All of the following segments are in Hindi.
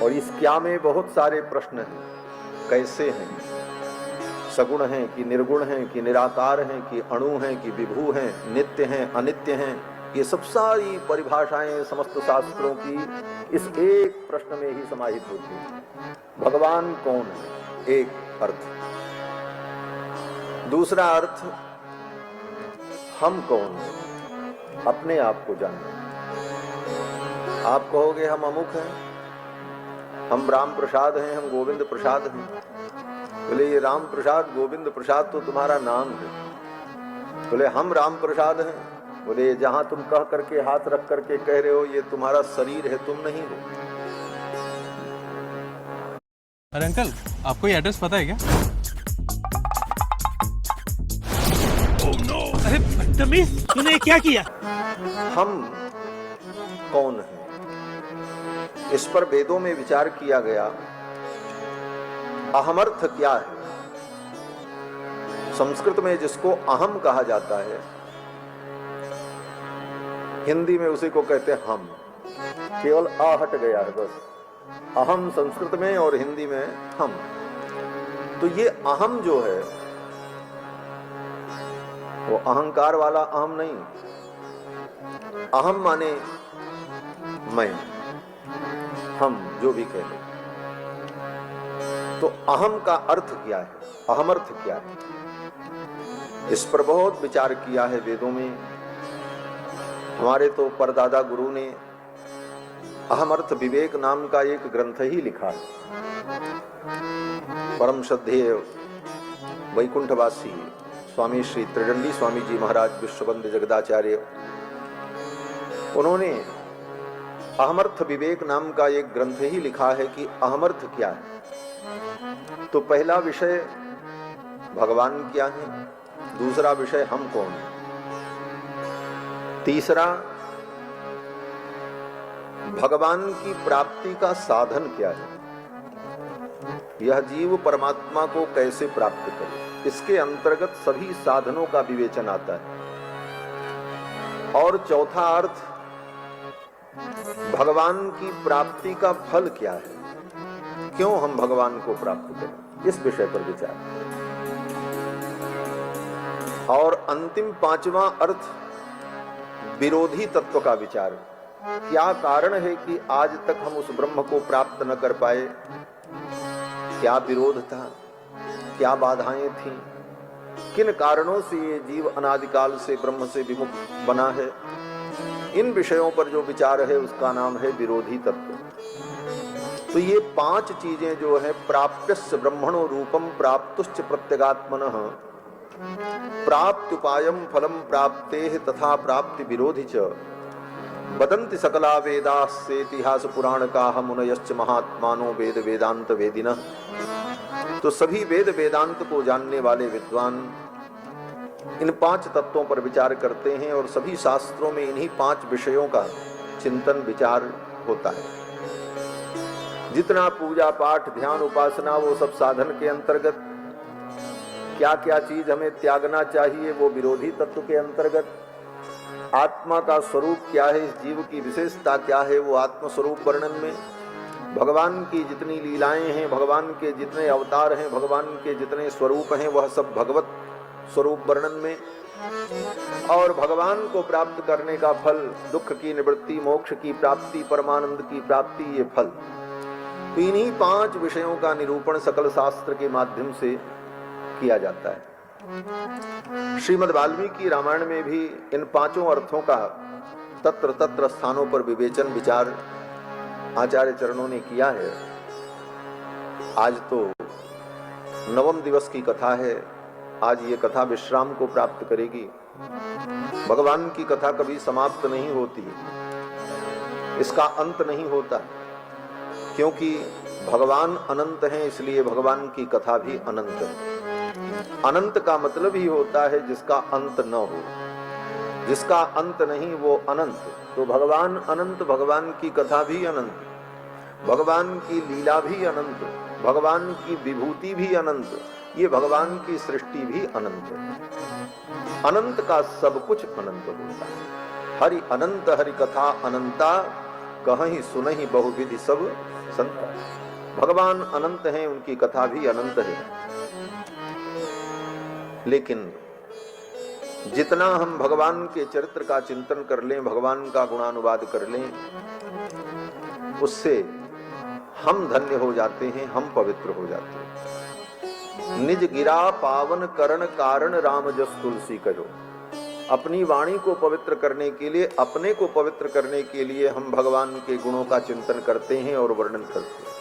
और इस क्या में बहुत सारे प्रश्न हैं। कैसे हैं, सगुण हैं कि निर्गुण हैं कि निराकार हैं कि अणु हैं कि विभू हैं, नित्य हैं अनित्य हैं, ये सब सारी परिभाषाएं समस्त शास्त्रों की इस एक प्रश्न में ही समाहित होती हैं। भगवान कौन है, एक अर्थ। दूसरा अर्थ, हम कौन हैं, अपने आप को जानना। आप कहोगे हम अमुक हैं, हम राम प्रसाद हैं, हम गोविंद प्रसाद हैं। बोले ये राम प्रसाद गोविंद प्रसाद तो तुम्हारा नाम है। बोले हम राम प्रसाद हैं। बोले जहां तुम कह करके हाथ रख करके कह रहे हो ये तुम्हारा शरीर है, तुम नहीं हो। अरे अंकल, आपको ये एड्रेस पता है क्या? Oh no! अरे बदतमीज, तूने क्या किया? हम कौन हैं, इस पर वेदों में विचार किया गया। अहमर्थ क्या है? संस्कृत में जिसको अहम कहा जाता है, हिंदी में उसी को कहते हैं हम। केवल अ हट गया है बस। अहम संस्कृत में और हिंदी में हम। तो ये अहम जो है वो अहंकार वाला अहम नहीं। अहम माने मैं, हम जो भी कह लें। तो अहम का अर्थ क्या है, अहमर्थ क्या है, इस पर बहुत विचार किया है वेदों में। हमारे तो परदादा गुरु ने अहमर्थ विवेक नाम का एक ग्रंथ ही लिखा है। परम श्रद्धेय वैकुंठवासी स्वामी श्री त्रिदंडी स्वामी जी महाराज विश्ववंद्य जगदाचार्य, उन्होंने अहमर्थ विवेक नाम का एक ग्रंथ ही लिखा है कि अहमर्थ क्या है। तो पहला विषय भगवान क्या है, दूसरा विषय हम कौन है, तीसरा भगवान की प्राप्ति का साधन क्या है, यह जीव परमात्मा को कैसे प्राप्त करे। इसके अंतर्गत सभी साधनों का विवेचन आता है। और चौथा अर्थ, भगवान की प्राप्ति का फल क्या है, क्यों हम भगवान को प्राप्त करें, इस विषय पर विचार। और अंतिम पांचवा अर्थ, विरोधी तत्व का विचार। क्या कारण है कि आज तक हम उस ब्रह्म को प्राप्त न कर पाए, क्या विरोध था, क्या बाधाएं थीं, किन कारणों से ये जीव अनादिकाल से ब्रह्म से विमुख बना है। इन विषयों पर जो विचार है उसका नाम है विरोधी तत्व। तो ये पांच चीजें जो है, प्राप्यस्य ब्रह्मणो रूपम प्राप्तुश्च प्रत्यगात्मनः प्राप्त्युपायम फलम प्राप्तेः तथा प्राप्ति विरोधी च वदन्ति सकला वेदास्ते इतिहास पुराण का मुनयश्च महात्मानो वेद वेदांत वेदिनः। तो सभी वेद वेदांत को जानने वाले विद्वान इन पांच तत्वों पर विचार करते हैं और सभी शास्त्रों में इन्हीं पांच विषयों का चिंतन विचार होता है। जितना पूजा पाठ ध्यान उपासना वो सब साधन के अंतर्गत, क्या क्या चीज हमें त्यागना चाहिए वो विरोधी तत्व के अंतर्गत, आत्मा का स्वरूप क्या है, इस जीव की विशेषता क्या है वो आत्म स्वरूप वर्णन में, भगवान की जितनी लीलाएं हैं, भगवान के जितने अवतार हैं, भगवान के जितने स्वरूप हैं वह सब भगवत स्वरूप वर्णन में, और भगवान को प्राप्त करने का फल, दुख की निवृत्ति, मोक्ष की प्राप्ति, परमानंद की प्राप्ति, ये फल। तो इन्हीं पांच विषयों का निरूपण सकल शास्त्र के माध्यम से किया जाता है। श्रीमद् वाल्मीकि रामायण में भी इन पांचों अर्थों का तत्र तत्र स्थानों पर विवेचन विचार आचार्य चरणों ने किया है। आज तो नवम दिवस की कथा है। आज ये कथा विश्राम को प्राप्त करेगी। भगवान की कथा कभी समाप्त नहीं होती, इसका अंत नहीं होता, क्योंकि भगवान अनंत हैं, इसलिए भगवान की कथा भी अनंत है। अनंत का मतलब ही होता है जिसका अंत न हो, जिसका अंत नहीं वो अनंत। तो भगवान अनंत, भगवान की कथा भी अनंत, भगवान की लीला भी अनंत, भगवान की विभूति भी अनंत, ये भगवान की सृष्टि भी अनंत है। अनंत का सब कुछ अनंत होता है। हरि अनंत हरि कथा अनंता कहीं सुनहि बहुविधि सब संता। भगवान अनंत हैं, उनकी कथा भी अनंत है, लेकिन जितना हम भगवान के चरित्र का चिंतन कर लें, भगवान का गुणानुवाद कर लें, उससे हम धन्य हो जाते हैं, हम पवित्र हो जाते हैं। निज गिरा पावन करण कारण राम जस तुलसी कहो। अपनी वाणी को पवित्र करने के लिए, अपने को पवित्र करने के लिए हम भगवान के गुणों का चिंतन करते हैं और वर्णन करते हैं।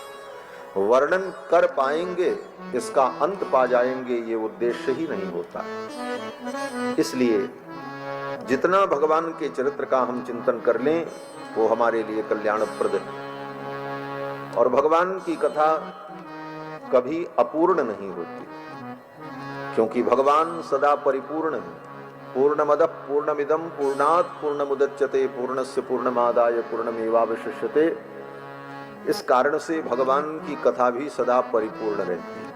वर्णन कर पाएंगे, इसका अंत पा जाएंगे, ये उद्देश्य ही नहीं होता। इसलिए जितना भगवान के चरित्र का हम चिंतन कर लें, वो हमारे लिए कल्याणप्रद है। और भगवान की कथा कभी अपूर्ण नहीं होती, क्योंकि भगवान सदा परिपूर्ण है। पूर्णमदः पूर्णमिदं पूर्णात् पूर्णमुदच्यते पूर्णस्य पूर्णमादाय पूर्णमेवावशिष्यते। इस कारण से भगवान की कथा भी सदा परिपूर्ण रहती है।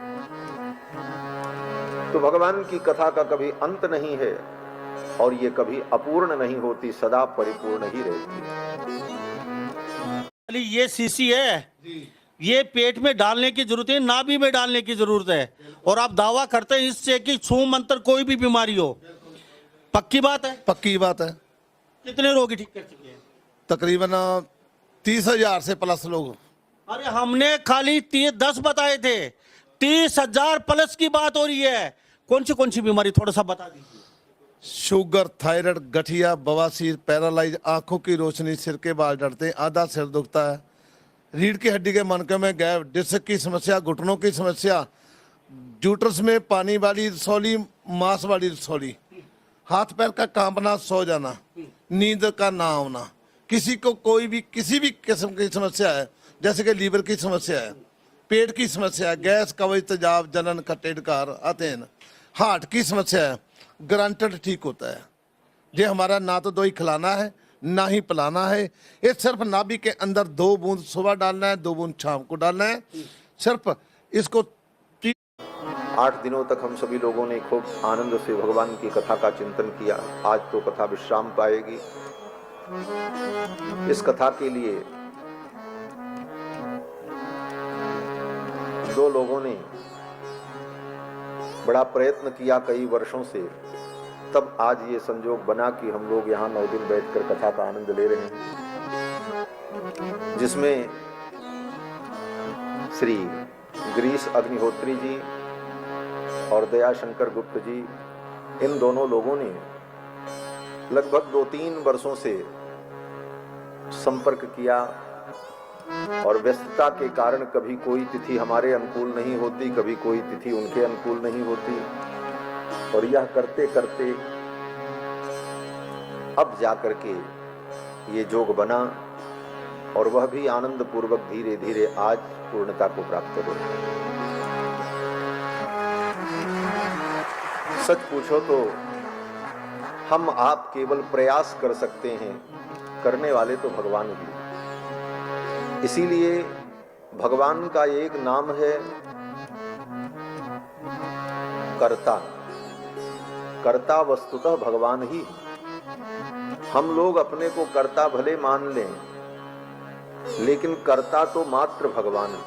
तो भगवान की कथा का कभी अंत नहीं है और ये कभी अपूर्ण नहीं होती, सदा परिपूर्ण ही रहती है। ये शीशी है, ये पेट में डालने की जरूरत है, नाभि में डालने की जरूरत है। और आप दावा करते हैं इससे कि छू मंत्र कोई भी बीमारी हो, पक्की बात है? पक्की बात है। कितने रोगी ठीक कर चुके हैं? तकरीबन 30,000 से प्लस लोग। अरे हमने खाली 10 बताए थे, 30,000 प्लस की बात हो रही है। कौन सी बीमारी थोड़ा सा बता दीजिए। शुगर, थायराइड, गठिया, बवासीर, पैरालाइज, आंखों की रोशनी, सिर के बाल झड़ते, आधा सिर दुखता है, रीढ़ की हड्डी के मनके में गैप, डिस्क की समस्या, घुटनों की समस्या, यूट्रस में पानी वाली रसौली, मांस वाली रसौली, हाथ पैर का कांपना, सो जाना, नींद का ना आना, किसी को कोई भी किसी भी किस्म की समस्या है, जैसे कि लीवर की समस्या है, पेट की समस्या है, गैस, कब्ज, तेजाब, जनन, खट्टे डकार, अतेन, हार्ट की समस्या है, गारंटेड ठीक होता है। ये हमारा ना तो दवाई खिलाना है ना ही पिलाना है। ये सिर्फ नाभि के अंदर 2 बूंद सुबह डालना है, 2 बूंद शाम को डालना है। सिर्फ इसको 8 दिनों तक हम सभी लोगों ने खूब आनंद से भगवान की कथा का चिंतन किया। आज तो कथा विश्राम पाएगी। इस कथा के लिए 2 लोगों ने बड़ा प्रयत्न किया कई वर्षों से, तब आज ये संजोग बना कि हम लोग यहाँ 9 दिन बैठकर कथा का आनंद ले रहे हैं, जिसमें श्री गिरीश अग्निहोत्री जी और दयाशंकर गुप्त जी, इन दोनों लोगों ने लगभग 2-3 वर्षों से संपर्क किया और व्यस्तता के कारण कभी कोई तिथि हमारे अनुकूल नहीं होती, कभी कोई तिथि उनके अनुकूल नहीं होती। और यह करते करते अब जाकर के ये जोग बना और वह भी आनंद पूर्वक धीरे धीरे आज पूर्णता को प्राप्त हो। सच पूछो तो हम आप केवल प्रयास कर सकते हैं, करने वाले तो भगवान भी। इसीलिए भगवान का एक नाम है कर्ता। कर्ता वस्तुतः भगवान ही। हम लोग अपने को कर्ता भले मान लें, लेकिन कर्ता तो मात्र भगवान है।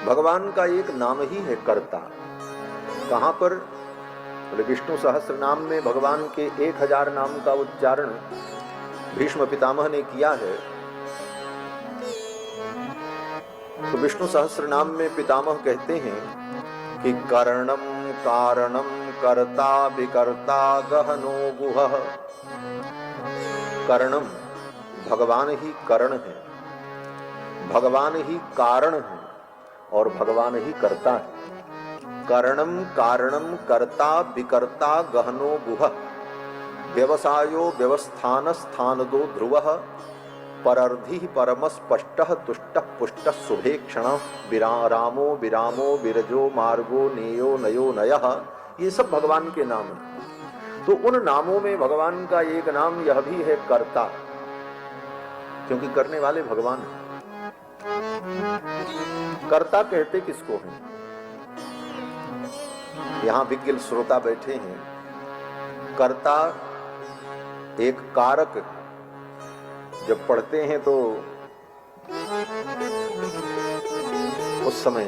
भगवान का एक नाम ही है कर्ता। कहां पर? विष्णु सहस्त्र नाम में भगवान के 1000 नाम का उच्चारण भीष्म पितामह ने किया है। तो विष्णु सहस्त्र नाम में पितामह कहते हैं कि करणम कारणम कर्ता विकर्ता गहनो गुहः। करणम, भगवान ही करण है, भगवान ही कारण है और भगवान ही कर्ता है। करणम कारणम कर्ता विकर्ता गहनो गुहः। व्यवसायो व्यवस्थान स्थानदो ध्रुवः। परर्धि परमस्पष्टः तुष्टः पुष्टः शुभेक्षणः। विरामो विरामो विरजो मार्गो नेयो नयो नयः। ये सब भगवान के नाम हैं। तो उन नामों में भगवान का एक नाम यह भी है कर्ता, क्योंकि करने वाले भगवान हैं। कर्ता कहते किसको हैं? यहां विज्ञ श्रोता बैठे हैं। कर्ता एक कारक जब पढ़ते हैं तो उस समय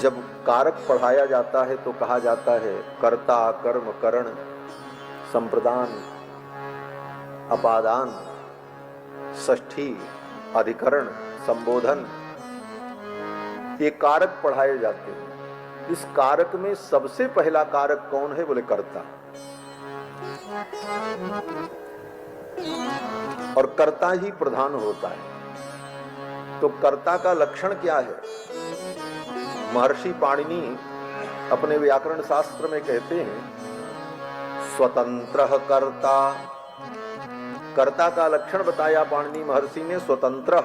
जब कारक पढ़ाया जाता है तो कहा जाता है कर्ता, कर्म, करण, संप्रदान, अपादान, षष्ठी, अधिकरण, संबोधन, ये कारक पढ़ाए जाते हैं। इस कारक में सबसे पहला कारक कौन है? बोले कर्ता। और कर्ता ही प्रधान होता है। तो कर्ता का लक्षण क्या है? महर्षि पाणिनि अपने व्याकरण शास्त्र में कहते हैं स्वतंत्र कर्ता। कर्ता का लक्षण बताया पाणिनि महर्षि ने, स्वतंत्र,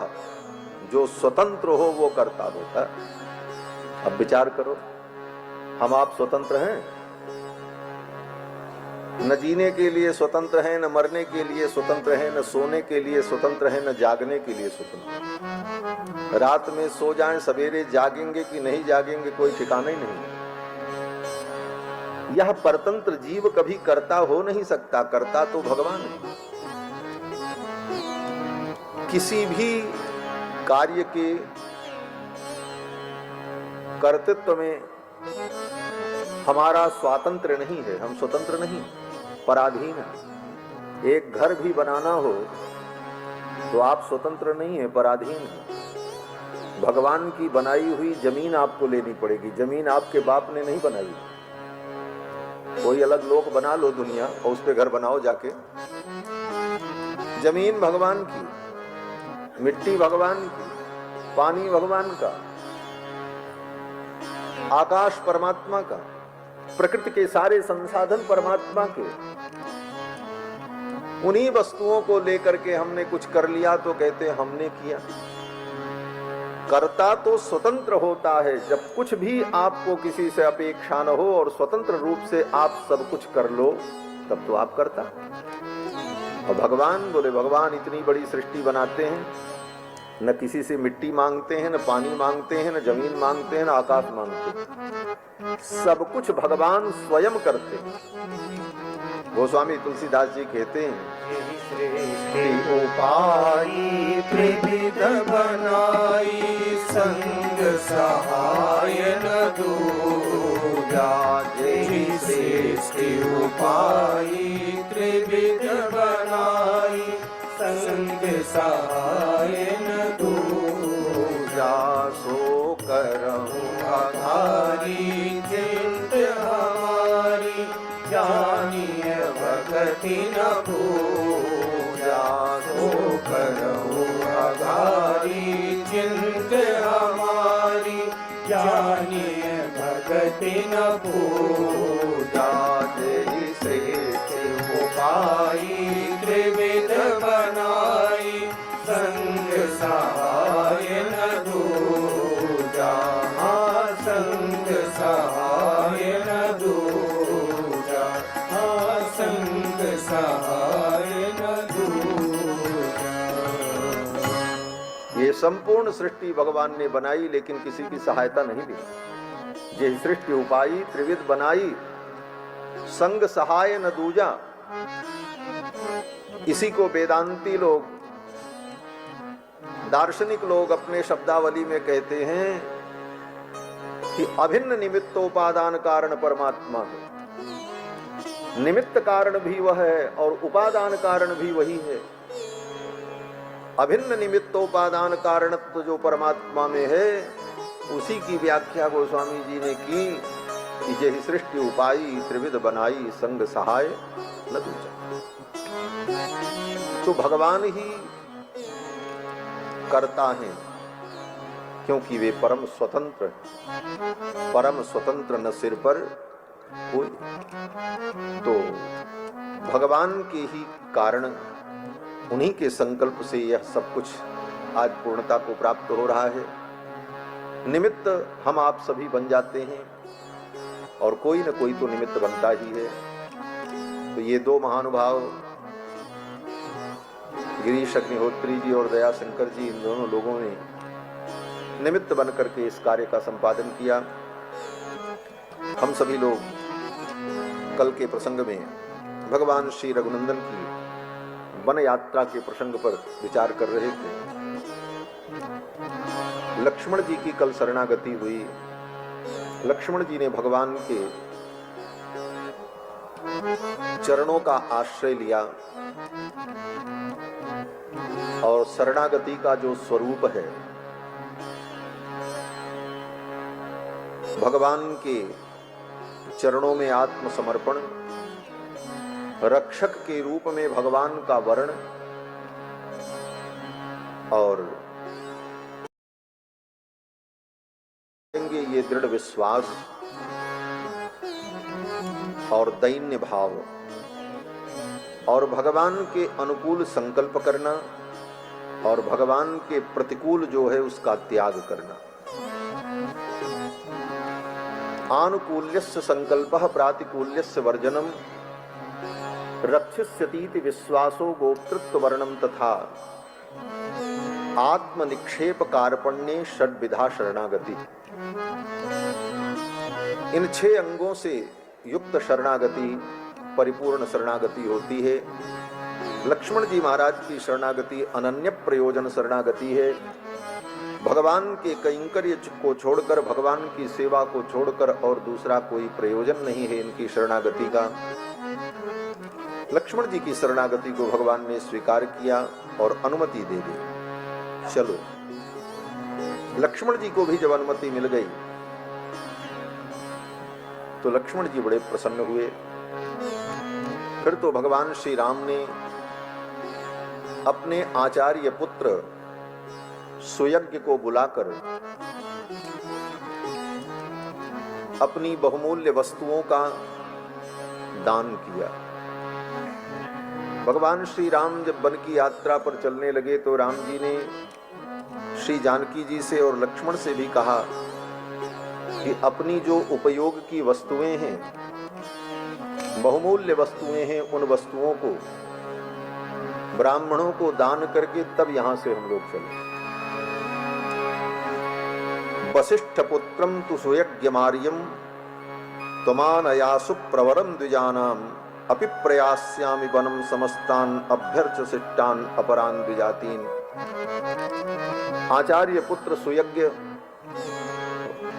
जो स्वतंत्र हो वो कर्ता होता है। अब विचार करो, हम आप स्वतंत्र हैं? न जीने के लिए स्वतंत्र हैं, न मरने के लिए स्वतंत्र हैं, न सोने के लिए स्वतंत्र हैं, न जागने के लिए स्वतंत्र। रात में सो जाएं, सवेरे जागेंगे कि नहीं जागेंगे कोई ठिकाना ही नहीं। यह परतंत्र जीव कभी कर्ता हो नहीं सकता। कर्ता तो भगवान है। किसी भी कार्य के कर्तृत्व में हमारा स्वातंत्र नहीं है, हम स्वतंत्र नहीं, पराधीन है। एक घर भी बनाना हो तो आप स्वतंत्र नहीं है, पराधीन है। भगवान की बनाई हुई जमीन आपको लेनी पड़ेगी। जमीन आपके बाप ने नहीं बनाई। कोई अलग लोग बना लो दुनिया और उस पे घर बनाओ जाके। जमीन भगवान की, मिट्टी भगवान की, पानी भगवान का, आकाश परमात्मा का, प्रकृति के सारे संसाधन परमात्मा के। उन्हीं वस्तुओं को लेकर के हमने कुछ कर लिया तो कहते हमने किया। कर्ता तो स्वतंत्र होता है। जब कुछ भी आपको किसी से अपेक्षा न हो और स्वतंत्र रूप से आप सब कुछ कर लो, तब तो आप करता। और भगवान बोले, भगवान इतनी बड़ी सृष्टि बनाते हैं, न किसी से मिट्टी मांगते हैं, न पानी मांगते हैं, न जमीन मांगते हैं, न आकाश मांगते हैं। सब कुछ भगवान स्वयं करते हैं। गोस्वामी तुलसीदास जी कहते हैं, उपाई त्रिविध बनाई, संग सहाय न दूजा। जय सृष्टि उपाई त्रिविध बनाई, संग सहाय न दूजा। सो करहु आधारी चिंत हमारी, जानिए भगति न पूजा। सो करहु आधारी चिंत हमारी, जानिए भगति न पूजा। जय सृष्टि उपाई त्रिविध बनाई, संग सहाय न दूजा। संग सहाय न दूजा, संग सहाय न दूजा। ये संपूर्ण सृष्टि भगवान ने बनाई लेकिन किसी की सहायता नहीं ली। ये सृष्टि उपाई त्रिविध बनाई, संग सहाय न दूजा। इसी को वेदांती लोग, दार्शनिक लोग अपने शब्दावली में कहते हैं कि अभिन्न निमित्तोपादान कारण परमात्मा है। निमित्त कारण भी वह है और उपादान कारण भी वही है। अभिन्न निमित्तोपादान कारणत्व जो परमात्मा में है, उसी की व्याख्या गोस्वामी जी ने की कि जय सृष्टि उपाई त्रिविध बनाई, संग सहाय न दूजा। तो भगवान ही करता है क्योंकि वे परम स्वतंत्र हैं। परम स्वतंत्र न सिर पर कोई। तो भगवान के ही कारण, उन्हीं के संकल्प से यह सब कुछ आज पूर्णता को प्राप्त हो रहा है। निमित्त हम आप सभी बन जाते हैं और कोई न कोई तो निमित्त बनता ही है। तो ये दो महानुभाव गिरीश अग्निहोत्री जी और दया शंकर जी, इन दोनों लोगों ने निमित्त बनकर के इस कार्य का संपादन किया। हम सभी लोग कल के प्रसंग में भगवान श्री रघुनंदन की वन यात्रा के प्रसंग पर विचार कर रहे थे। लक्ष्मण जी की कल शरणागति हुई। लक्ष्मण जी ने भगवान के चरणों का आश्रय लिया और शरणागति का जो स्वरूप है, भगवान के चरणों में आत्मसमर्पण, रक्षक के रूप में भगवान का वर्ण और ये दृढ़ विश्वास और दैन्य भाव और भगवान के अनुकूल संकल्प करना और भगवान के प्रतिकूल जो है उसका त्याग करना। आनुकूल्यस्य संकल्पः प्रातिकूल्यस्य वर्जनम रक्षिष्यतीति विश्वासो गोप्तृत्व वर्णम तथा आत्मनिक्षेप कार्पण्ये षड्विधा शरणागति। इन 6 अंगों से युक्त शरणागति परिपूर्ण शरणागति होती है। लक्ष्मण जी महाराज की शरणागति अनन्य प्रयोजन शरणागति है। भगवान के कैंकर्य को छोड़कर, भगवान की सेवा को छोड़कर और दूसरा कोई प्रयोजन नहीं है इनकी शरणागति का। लक्ष्मण जी की शरणागति को भगवान ने स्वीकार किया और अनुमति दे दी। चलो, लक्ष्मण जी को भी जब अनुमति मिल गई तो लक्ष्मण जी बड़े प्रसन्न हुए। फिर तो भगवान श्री राम ने अपने आचार्य पुत्र सुयज्ञ को बुलाकर अपनी बहुमूल्य वस्तुओं का दान किया। भगवान श्री राम जब वन की यात्रा पर चलने लगे तो राम जी ने श्री जानकी जी से और लक्ष्मण से भी कहा कि अपनी जो उपयोग की वस्तुएं हैं, बहुमूल्य वस्तुएं हैं, उन वस्तुओं को ब्राह्मणों को दान करके तब यहां से हम लोग चले। वसिष्ठ पुत्रम तु सुयज्ञमार्यम त्वमानयासु प्रवरम द्विजानाम अपि प्रयास्यामि वनम समस्तान अभ्यर्च शिष्टान अपरान द्विजातीन। आचार्य पुत्र सुयज्ञ,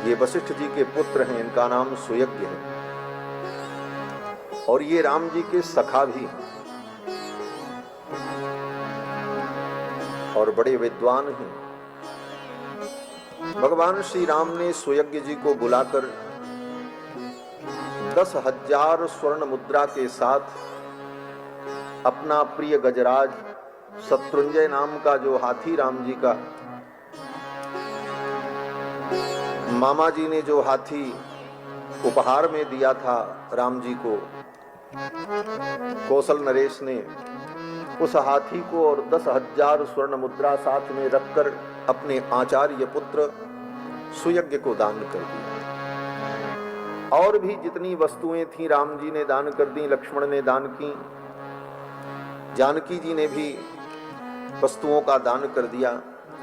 ये वशिष्ठ जी के पुत्र हैं, इनका नाम सुयज्ञ है और ये राम जी के सखा भी हैं और बड़े विद्वान हैं। भगवान श्री राम ने सुयज्ञ जी को बुलाकर 10,000 स्वर्ण मुद्रा के साथ अपना प्रिय गजराज शत्रुंजय नाम का जो हाथी राम जी का, मामा जी ने जो हाथी उपहार में दिया था राम जी को, कौशल नरेश ने, उस हाथी को और 10,000 स्वर्ण मुद्रा साथ में रखकर अपने आचार्य पुत्र सुयज्ञ को दान कर दिया। और भी जितनी वस्तुएं थी राम जी ने दान कर दी, लक्ष्मण ने दान की, जानकी जी ने भी वस्तुओं का दान कर दिया।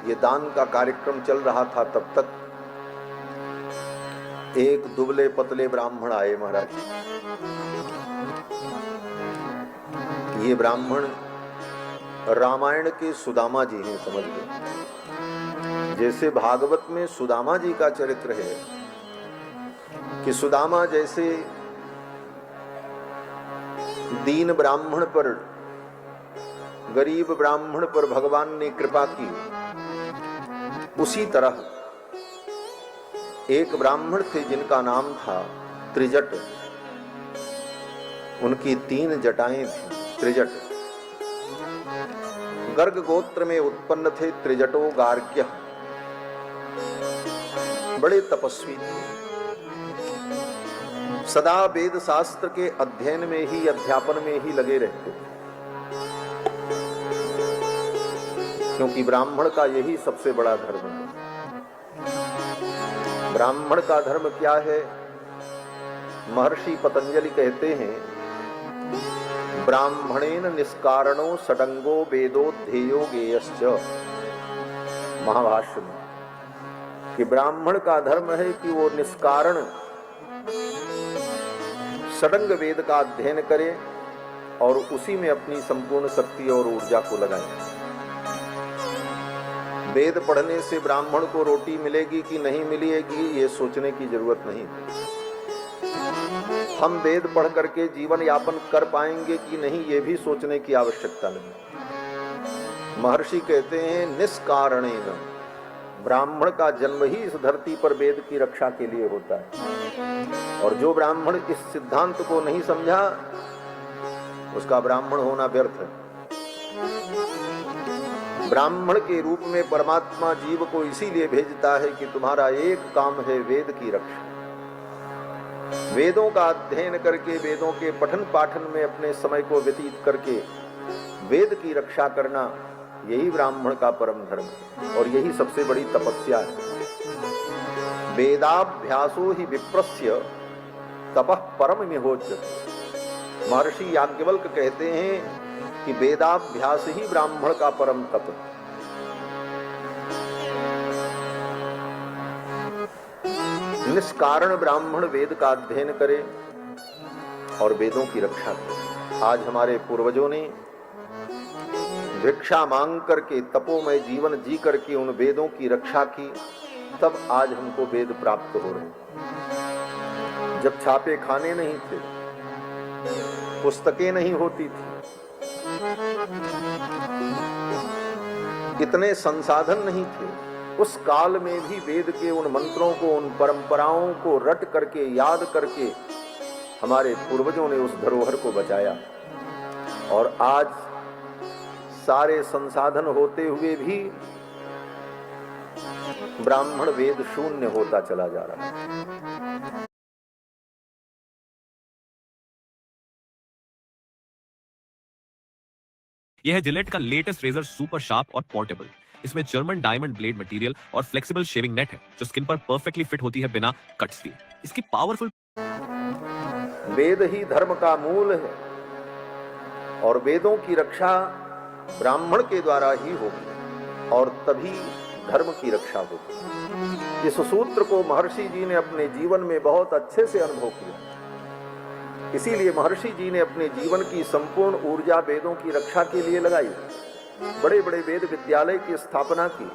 ये दान का कार्यक्रम चल रहा था तब तक एक दुबले पतले ब्राह्मण आए महाराज। ये ब्राह्मण रामायण के सुदामा जी हैं, समझ लो। जैसे भागवत में सुदामा जी का चरित्र है कि सुदामा जैसे दीन ब्राह्मण पर, गरीब ब्राह्मण पर भगवान ने कृपा की, उसी तरह एक ब्राह्मण थे जिनका नाम था त्रिजट। उनकी 3 जटाएं थी, त्रिजट। गर्ग गोत्र में उत्पन्न थे त्रिजटो गार्ग्य, बड़े तपस्वी थे। सदा वेद शास्त्र के अध्ययन में ही, अध्यापन में ही लगे रहते थे, क्योंकि ब्राह्मण का यही सबसे बड़ा धर्म है। ब्राह्मण का धर्म क्या है? महर्षि पतंजलि कहते हैं, ब्राह्मणेन निष्कारणो षडंगो वेदो ध्येयो गेयश्च। महाभाष्य में कि ब्राह्मण का धर्म है कि वो निष्कारण षडंग वेद का अध्ययन करे और उसी में अपनी संपूर्ण शक्ति और ऊर्जा को लगाएं। वेद पढ़ने से ब्राह्मण को रोटी मिलेगी कि नहीं मिलेगी ये सोचने की जरूरत नहीं। हम वेद पढ़ करके जीवन यापन कर पाएंगे कि नहीं ये भी सोचने की आवश्यकता नहीं। महर्षि कहते हैं निष्कारणेन, ब्राह्मण का जन्म ही इस धरती पर वेद की रक्षा के लिए होता है। और जो ब्राह्मण इस सिद्धांत को नहीं समझा उसका ब्राह्मण होना व्यर्थ है। ब्राह्मण के रूप में परमात्मा जीव को इसीलिए भेजता है कि तुम्हारा एक काम है वेद की रक्षा। वेदों का अध्ययन करके, वेदों के पठन पाठन में अपने समय को व्यतीत करके वेद की रक्षा करना, यही ब्राह्मण का परम धर्म है और यही सबसे बड़ी तपस्या है। वेदाभ्यासो ही विप्रस्य तपः परम मिहोच्यते। महर्षि याज्ञवल्क्य कहते हैं कि वेदाभ्यास ही ब्राह्मण का परम तप है। निष्कारण ब्राह्मण वेद का अध्ययन करे और वेदों की रक्षा करे। आज हमारे पूर्वजों ने भिक्षा मांग करके तपोमय जीवन जी करके उन वेदों की रक्षा की, तब आज हमको वेद प्राप्त हो रहे। जब छापे खाने नहीं थे, पुस्तकें नहीं होती थी, इतने संसाधन नहीं थे, उस काल में भी वेद के उन मंत्रों को, उन परंपराओं को रट करके, याद करके हमारे पूर्वजों ने उस धरोहर को बचाया। और आज सारे संसाधन होते हुए भी ब्राह्मण वेद शून्य होता चला जा रहा है। यह है जिलेट का लेटेस्ट रेजर, सुपर शार्प और पोर्टेबल। इसमें जर्मन डायमंड ब्लेड मटेरियल और फ्लेक्सिबल शेविंग नेट है जो स्किन पर परफेक्टली फिट होती है बिना कट्स दिए। इसकी पावरफुल वेद ही धर्म का मूल है और वेदों की रक्षा ब्राह्मण के द्वारा ही होगी और तभी धर्म की रक्षा होगी। इस सूत्र को महर्षि जी ने अपने जीवन में बहुत अच्छे से अनुभव किया। इसीलिए महर्षि जी ने अपने जीवन की संपूर्ण ऊर्जा वेदों की रक्षा के लिए लगाई। बड़े बड़े वेद विद्यालय की स्थापना की।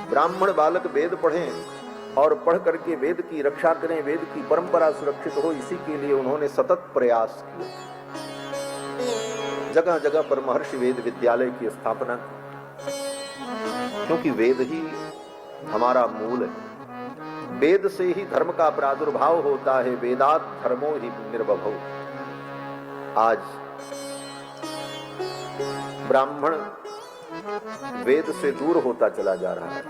ब्राह्मण बालक वेद पढ़ें और पढ़ करके वेद की रक्षा करें, वेद की परंपरा सुरक्षित हो, इसी के लिए उन्होंने सतत प्रयास किए। जगह जगह पर महर्षि वेद विद्यालय की स्थापना की, क्योंकि वेद ही हमारा मूल है। वेद से ही धर्म का प्रादुर्भाव होता है। वेदात धर्मो ही निर्वभव। आज ब्राह्मण वेद से दूर होता चला जा रहा है।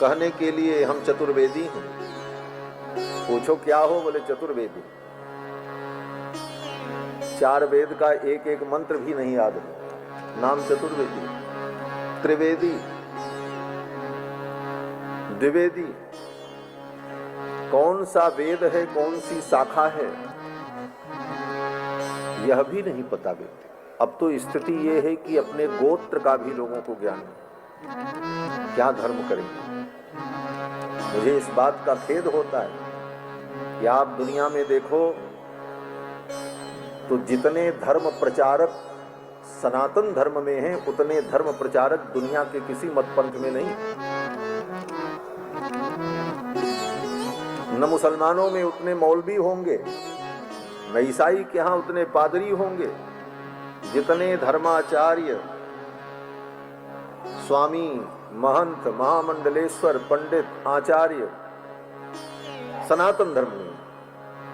कहने के लिए हम चतुर्वेदी हैं। पूछो क्या हो, बोले चतुर्वेदी। 4 वेद का एक एक मंत्र भी नहीं याद है, नाम चतुर्वेदी। त्रिवेदी, द्विवेदी, कौन सा वेद है, कौन सी शाखा है, यह भी नहीं पता व्यक्ति। अब तो स्थिति यह है कि अपने गोत्र का भी लोगों को ज्ञान नहीं। क्या धर्म करेंगे? मुझे इस बात का खेद होता है कि आप दुनिया में देखो तो जितने धर्म प्रचारक सनातन धर्म में हैं, उतने धर्म प्रचारक दुनिया के किसी मत पंथ में नहीं। न मुसलमानों में उतने मौलवी होंगे, न ईसाई के यहाँ उतने पादरी होंगे, जितने धर्माचार्य, स्वामी, महंत, महामंडलेश्वर, पंडित, आचार्य सनातन धर्म में।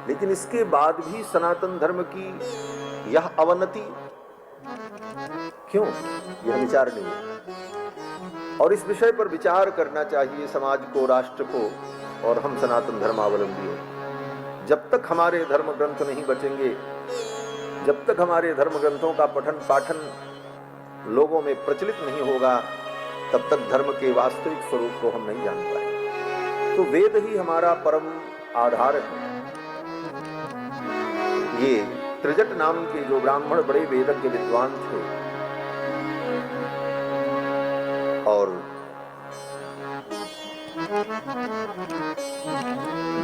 लेकिन इसके बाद भी सनातन धर्म की यह अवनति क्यों? यह विचार नहीं है। और इस विषय पर विचार करना चाहिए समाज को, राष्ट्र को, और हम सनातन धर्मावलंबी हैं। जब तक हमारे धर्म ग्रंथ नहीं बचेंगे, जब तक हमारे धर्म ग्रंथों का पठन पाठन लोगों में प्रचलित नहीं होगा, तब तक धर्म के वास्तविक स्वरूप को हम नहीं जान पाएंगे। तो वेद ही हमारा परम आधार है। ये त्रिजट नाम के जो ब्राह्मण बड़े वेदज्ञ विद्वान थे और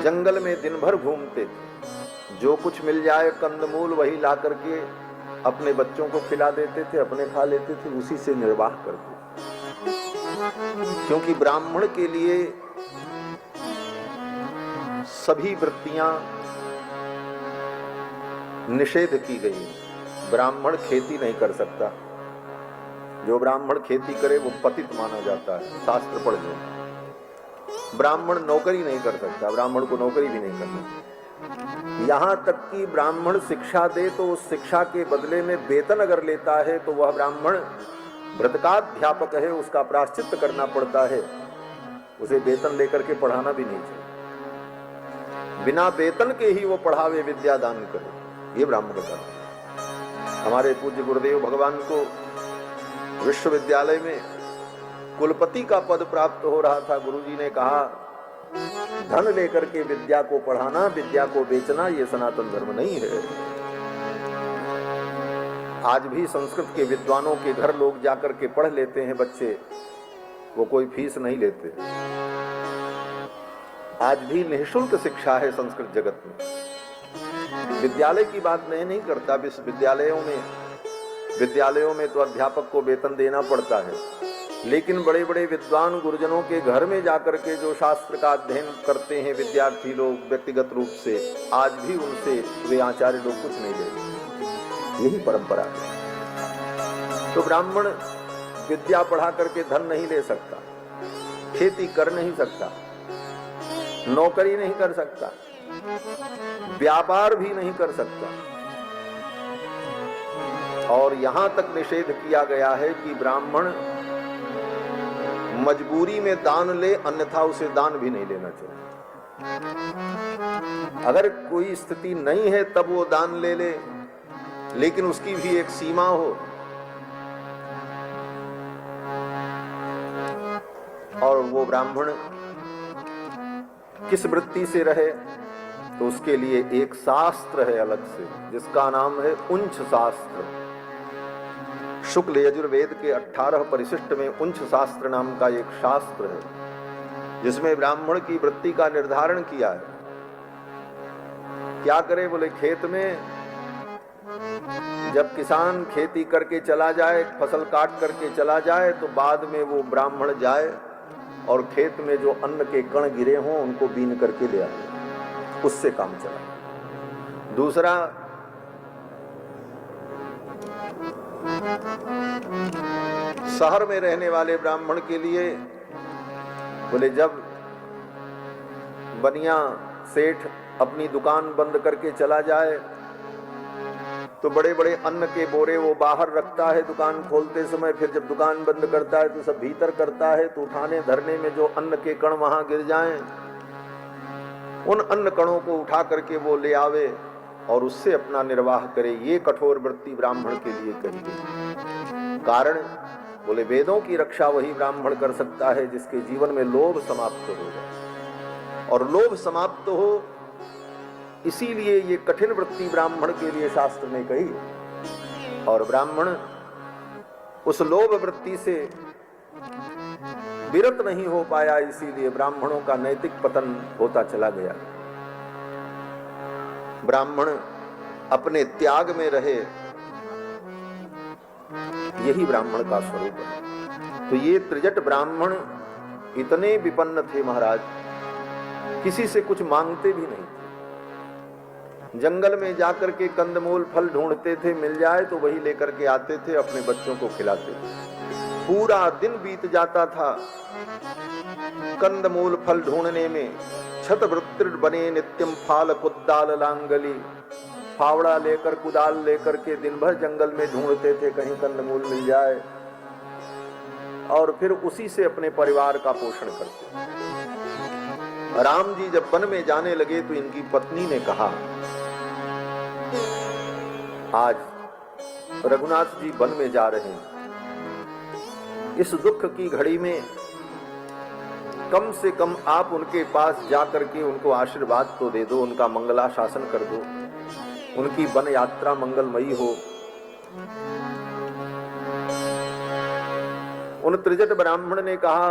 जंगल में दिन भर घूमते थे, जो कुछ मिल जाए कंदमूल वही ला करके अपने बच्चों को खिला देते थे, अपने खा लेते थे, उसी से निर्वाह करते। क्योंकि ब्राह्मण के लिए सभी वृत्तियां निषेध की गई। ब्राह्मण खेती नहीं कर सकता, जो ब्राह्मण खेती करे वो पतित माना जाता है, शास्त्र पढ़ लो। ब्राह्मण नौकरी नहीं कर सकता, ब्राह्मण को नौकरी भी नहीं करनी। यहां तक कि ब्राह्मण शिक्षा दे तो उस शिक्षा के बदले में वेतन अगर लेता है तो वह ब्राह्मण व्रतकाध्यापक है, उसका प्रायश्चित करना पड़ता है, उसे वेतन लेकर के पढ़ाना भी नहीं चाहिए। बिना वेतन के ही वो पढ़ावे, विद्या दान करे, ये ब्राह्मण का। हमारे पूज्य गुरुदेव भगवान को विश्वविद्यालय में कुलपति का पद प्राप्त हो रहा था। गुरुजी ने कहा, धन लेकर के विद्या को पढ़ाना, विद्या को बेचना, ये सनातन धर्म नहीं है। आज भी संस्कृत के विद्वानों के घर लोग जाकर के पढ़ लेते हैं बच्चे, वो कोई फीस नहीं लेते। आज भी निःशुल्क शिक्षा है संस्कृत जगत में। विद्यालय की बात मैं नहीं करता, विद्यालयों में तो अध्यापक को वेतन देना पड़ता है, लेकिन बड़े बड़े विद्वान गुरुजनों के घर में जाकर के जो शास्त्र का अध्ययन करते हैं विद्यार्थी लोग व्यक्तिगत रूप से, आज भी उनसे वे आचार्य लोग कुछ नहीं लेते। यही परंपरा है। तो ब्राह्मण विद्या पढ़ा करके धन नहीं ले सकता, खेती कर नहीं सकता, नौकरी नहीं कर सकता, व्यापार भी नहीं कर सकता। और यहां तक निषेध किया गया है कि ब्राह्मण मजबूरी में दान ले, अन्यथा उसे दान भी नहीं लेना चाहिए। अगर कोई स्थिति नहीं है तब वो दान ले ले, लेकिन उसकी भी एक सीमा हो। और वो ब्राह्मण किस वृत्ति से रहे, तो उसके लिए एक शास्त्र है अलग से, जिसका नाम है उंच शास्त्र। शुक्ल यजुर्वेद के 18 परिशिष्ट में उंच शास्त्र नाम का एक शास्त्र है, जिसमें ब्राह्मण की वृत्ति का निर्धारण किया है। क्या करे, बोले खेत में जब किसान खेती करके चला जाए, फसल काट करके चला जाए, तो बाद में वो ब्राह्मण जाए और खेत में जो अन्न के कण गिरे हों उनको बीन करके ले आए, उससे काम चला। दूसरा, शहर में रहने वाले ब्राह्मण के लिए बोले, जब बनिया सेठ अपनी दुकान बंद करके चला जाए तो बड़े बड़े अन्न के बोरे वो बाहर रखता है दुकान खोलते समय, फिर जब दुकान बंद करता है तो सब भीतर करता है। तो उठाने धरने में जो अन्न के कण वहां गिर जाएं, उन अन्न कणों को उठा करके वो ले आवे और उससे अपना निर्वाह करे। ये कठोर वृत्ति ब्राह्मण के लिए कही गई। कारण बोले, वेदों की रक्षा वही ब्राह्मण कर सकता है जिसके जीवन में लोभ समाप्त हो जाए। और लोभ समाप्त हो, इसीलिए ये कठिन वृत्ति ब्राह्मण के लिए शास्त्र ने कही। और ब्राह्मण उस लोभ वृत्ति से विरत नहीं हो पाया, इसीलिए ब्राह्मणों का नैतिक पतन होता चला गया। ब्राह्मण अपने त्याग में रहे, यही ब्राह्मण का स्वरूप है। तो ये त्रिजट ब्राह्मण इतने विपन्न थे महाराज, किसी से कुछ मांगते भी नहीं। जंगल में जाकर के कंदमूल फल ढूंढते थे, मिल जाए तो वही लेकर के आते थे, अपने बच्चों को खिलाते थे। पूरा दिन बीत जाता था कंदमूल फल ढूंढने में। छतवृत्तिर बने नित्यम फाल कुदाल लांगली, फावड़ा लेकर कुदाल लेकर के दिन भर जंगल में ढूंढते थे, कहीं कंदमूल मिल जाए, और फिर उसी से अपने परिवार का पोषण करते। राम जी जब वन में जाने लगे तो इनकी पत्नी ने कहा, आज रघुनाथ जी वन में जा रहे हैं, इस दुख की घड़ी में कम से कम आप उनके पास जाकर के उनको आशीर्वाद तो दे दो, उनका मंगलाशासन कर दो, उनकी वन यात्रा मंगलमयी हो। उन त्रिजट ब्राह्मण ने कहा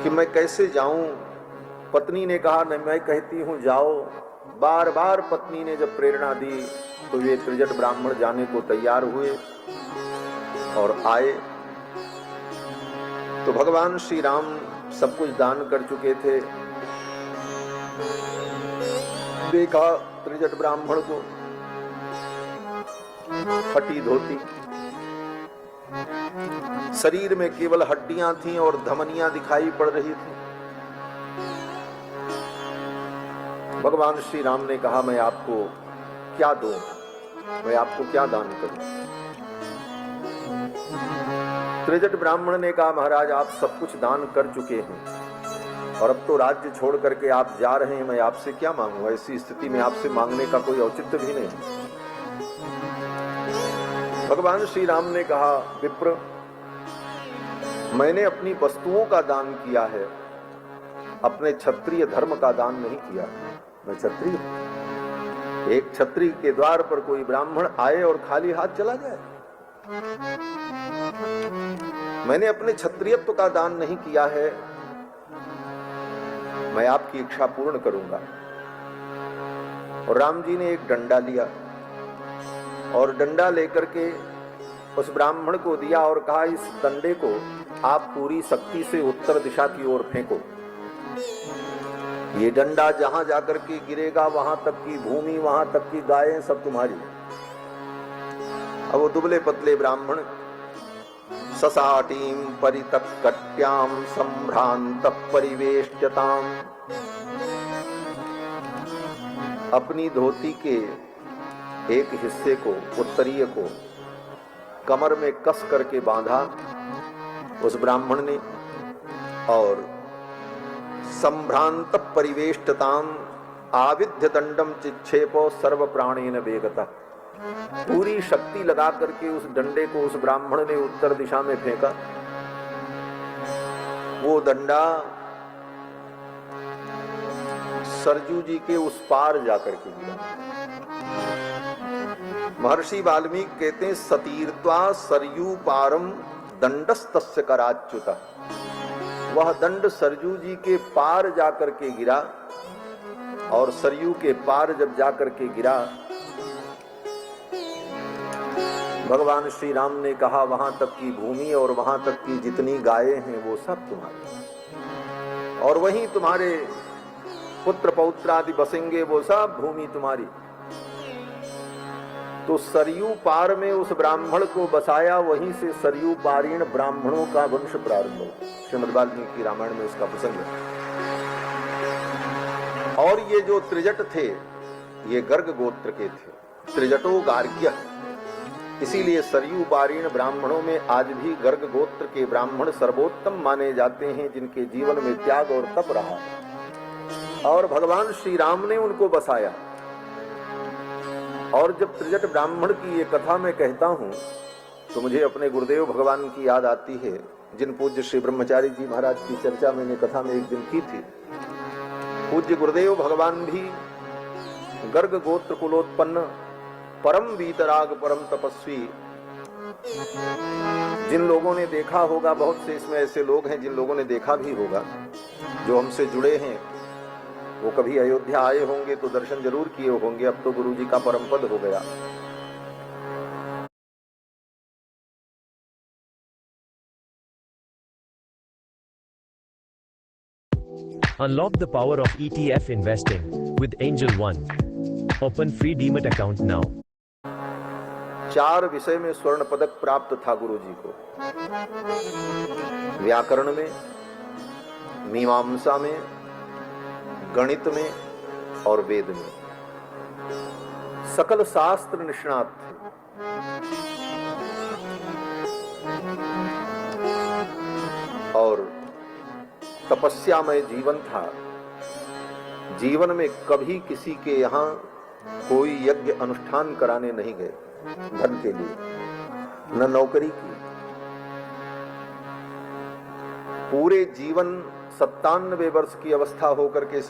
कि मैं कैसे जाऊं, पत्नी ने कहा नहीं, मैं कहती हूं जाओ। बार बार पत्नी ने जब प्रेरणा दी तो वे त्रिजट ब्राह्मण जाने को तैयार हुए और आए। तो भगवान श्री राम सब कुछ दान कर चुके थे। देखा त्रिजट ब्राह्मण को, फटी धोती, शरीर में केवल हड्डियां थीं और धमनियां दिखाई पड़ रही थी। भगवान श्री राम ने कहा मैं आपको क्या दूं, मैं आपको क्या दान करूं। त्रिजट ब्राह्मण ने कहा महाराज आप सब कुछ दान कर चुके हैं और अब तो राज्य छोड़ करके आप जा रहे हैं, मैं आपसे क्या मांगूं। ऐसी स्थिति में आपसे मांगने का कोई औचित्य भी नहीं। भगवान श्री राम ने कहा विप्र, मैंने अपनी वस्तुओं का दान किया है, अपने क्षत्रिय धर्म का दान नहीं किया। मैं क्षत्रिय, एक क्षत्रिय के द्वार पर कोई ब्राह्मण आए और खाली हाथ चला जाए, मैंने अपने क्षत्रियत्व का दान नहीं किया है। मैं आपकी इच्छा पूर्ण करूंगा। और राम जी ने एक डंडा लिया और डंडा लेकर के उस ब्राह्मण को दिया और कहा इस डंडे को आप पूरी शक्ति से उत्तर दिशा की ओर फेंको। ये डंडा जहां जाकर के गिरेगा वहां तक की भूमि, वहां तक की गायें सब तुम्हारी। अब वो दुबले पतले ब्राह्मण ससाटीं परितत्कट्यां संभ्रांतः परिवेष्ट्यताम्, अपनी धोती के एक हिस्से को, उत्तरीय को कमर में कस करके बांधा उस ब्राह्मण ने और संभ्रांत परिवेष्टताम आविध्य दंडम चिक्षेपो सर्व प्राणेन वेगता, पूरी शक्ति लगा करके उस डंडे को उस ब्राह्मण ने उत्तर दिशा में फेंका। वो डंडा सरजू जी के उस पार जाकर के गिरा। महर्षि वाल्मीकि कहते हैं सतीर्त्वा सरयू पारम दंडस्तस्य कराच्युता, वह दंड सरजू जी के पार जाकर के गिरा। और सरयू के पार जब जाकर के गिरा, भगवान श्री राम ने कहा वहां तक की भूमि और वहां तक की जितनी गायें हैं वो सब तुम्हारी, और वहीं तुम्हारे पुत्र पौत्र आदि बसेंगे, वो सब भूमि तुम्हारी। तो सरयू पार में उस ब्राह्मण को बसाया, वहीं से सरयू पारीण ब्राह्मणों का वंश प्रारंभ हो। श्रीमद् वाल्मीकि रामायण में इसका प्रसंग है। और ये जो त्रिजट थे ये गर्ग गोत्र के थे, त्रिजटो गार्ग्य, इसीलिए सरयू पारीण ब्राह्मणों में आज भी गर्ग गोत्र के ब्राह्मण सर्वोत्तम माने जाते हैं, जिनके जीवन में त्याग और तप रहा। और भगवान श्री राम ने उनको बसाया। और जब त्रिजट ब्राह्मण की ये कथा मैं कहता हूं तो मुझे अपने गुरुदेव भगवान की याद आती है, जिन पूज्य श्री ब्रह्मचारी जी महाराज की चर्चा मैंने कथा में एक दिन की थी। पूज्य गुरुदेव भगवान भी गर्ग गोत्र कुलोत्पन्न परम वीतराग परम तपस्वी, जिन लोगों ने देखा होगा, बहुत से इसमें ऐसे लोग हैं जिन लोगों ने देखा भी होगा, जो हमसे जुड़े हैं, वो कभी अयोध्या आए होंगे तो दर्शन जरूर किए होंगे। अब तो गुरु जी का परम पद हो गया। Unlock the power of ETF investing with Angel One. Open free Demat account now. 4 विषय में स्वर्ण पदक प्राप्त था गुरु जी को। व्याकरण में, मीमांसा में, गणित में और वेद में सकल शास्त्र निष्णात थे। और तपस्यामय जीवन था। जीवन में कभी किसी के यहाँ कोई यज्ञ अनुष्ठान कराने नहीं गए धन के लिए, न नौकरी की। पूरे जीवन 97 वर्ष की अवस्था होकर के